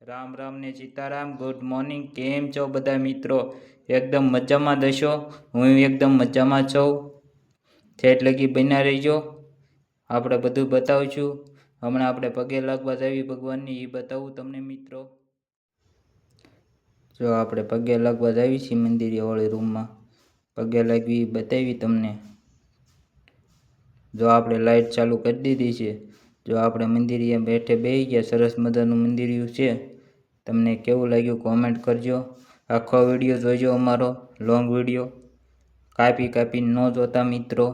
રામ રામ ને Sitaram. Good morning. કેમ છો બધા મિત્રો? એકદમ મજામાં દશો. હું એકદમ મજામાં છું. ઠેઠ લગી બન્યા રહીજો. આપણે બધું બતાવું છું. હમણાં આપણે પગે લાગવા જાવી ભગવાનની, એ બતાવું તમને મિત્રો. જો આપણે પગે લાગવા જાવી છીએ મંદિરે વાળી રૂમમાં. પગે લાગવી બતાવી તમને. જો આપણે લાઇટ ચાલુ કરી દીધી છે. જો આપણે મંદિરે બેઠે બેસી ગયા. સરસ મજાનું મંદિરિયું છે. તમને કેવું લાગ્યું કોમેન્ટ કરજો. આખો વિડીયો જોજો, અમારો લોંગ વિડીયો. કાપી ન જોતા મિત્રો.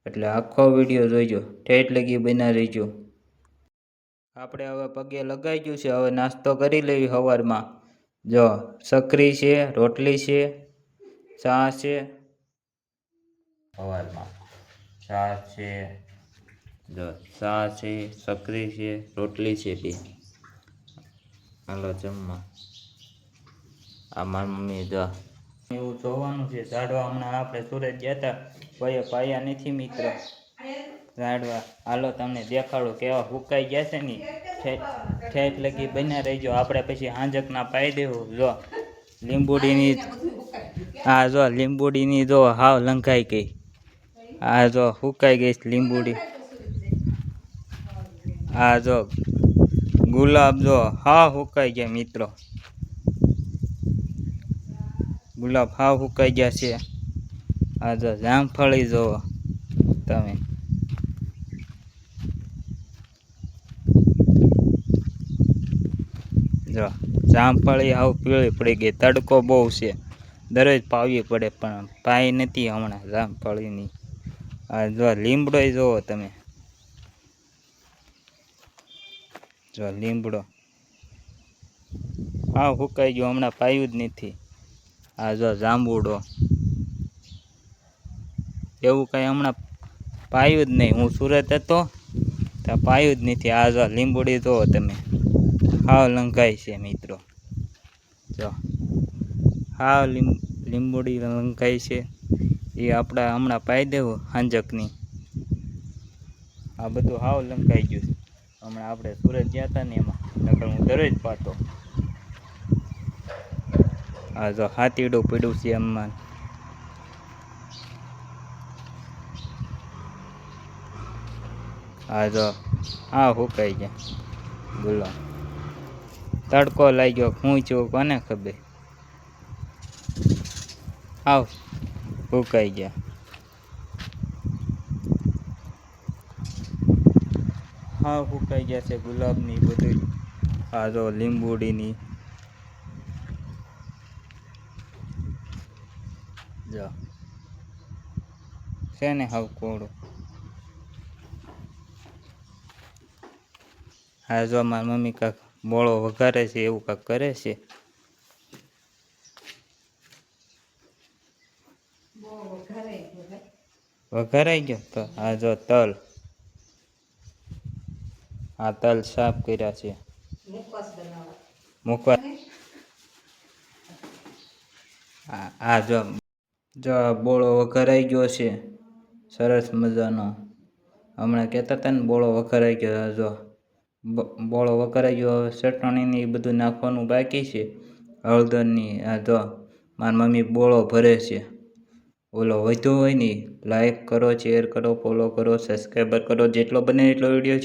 એટલે આખો વિડીયો જોઈજો. ઠેઠ લગી બના રહીજો. આપણે હવે પગે લગાઈ ગયું છે. હવે નાસ્તો કરી લેવી સવારમાં. જો સકરી છે, રોટલી છે, ચા છે. સવારમાં ચા છે, જો ચા છે, સકરી છે, રોટલી છે બે. હાલો જમવા. આ મારી મમ્મી જો એવું જોવાનું છે. ઝાડવા હમણાં આપણે સુરત ગયા હતા, કોઈ પાયા નથી મિત્રો ઝાડવા. હાલો તમને દેખાડો કેવા હુકાઈ ગયા છે ને. ઠેઠ લગી બન્યા રહીજો. આપણે પછી હાંજકના પાઈ દેવું. જો લીંબુડીની, હા જો લીંબુડીની જો હાવ લંઘાઈ ગઈ. આ જો હુકાઈ ગઈ લીંબુડી. આ જો ગુલાબ જો હાવ હુકાઈ ગયા મિત્રો. ગુલાબ હાવ હુકાઈ ગયા છે. આ જો જામફળી જોવો તમે. જો જામફળી હાવ પીળી પડી ગઈ. તડકો બહુ છે. દરરોજ પાવી પડે પણ પાઈ નથી હમણાં જામફળીની. આ જો લીમડો જોવો તમે. જો લીમડો હાવ હુકાઈ ગયો. હમણાં પાયું જ નથી. આ જો જાંબુડો એવું કઈ હમણાં પાયું જ નહીં. હું સુરત હતો ત્યાં પાયું જ નથી. આ જો લીંબુડી જોવો તમે. હાવ લંઘાઈ છે મિત્રો. જો હાવ લીંબુડી લંઘાઈ છે. એ આપણે હમણાં પાઈ દેવું હાંજકની. આ બધું હાવ લંઘાઈ ગયું. હમણાં આપણે સુરત ગયા હતા ને એમાં, નકર હું દરરોજ પાતો. આ જો હાથીડું પડ્યું છે એમાં. આ જો હા હુકાઈ ગયા. બોલો તડકો લાગ્યો. ખૂંચ્યું કોને ખબર. આવ હુકાઈ ગયા. હા હુકાઈ ગયા છે ગુલાબની બધું. આ જો લીંબુડીની જો છે ને હાવ કોળું. હા જો મારી મમ્મી કાંક બોળો વઘારે છે, એવું કાંક કરે છે. વઘારાઈ ગયો તો આ જો તલ. આ તલ સાફ કર્યા છે મૂકવા. આ જો બોળો વઘારાઈ ગયો છે સરસ મજાનો. હમણાં કહેતા હતા ને બોળો વઘારાઈ ગયો. જો બોળો વઘારાઈ ગયો. હવે ચટણીની એ બધું નાખવાનું બાકી છે, હળદરની. આ જો મારી મમ્મી બોળો ભરે છે. ઓલો વધ્યો હોય ને લાઈક કરો, શેર કરો, ફોલો કરો, સબસ્ક્રાઈબર કરો. જેટલો બને એટલો વિડીયો છે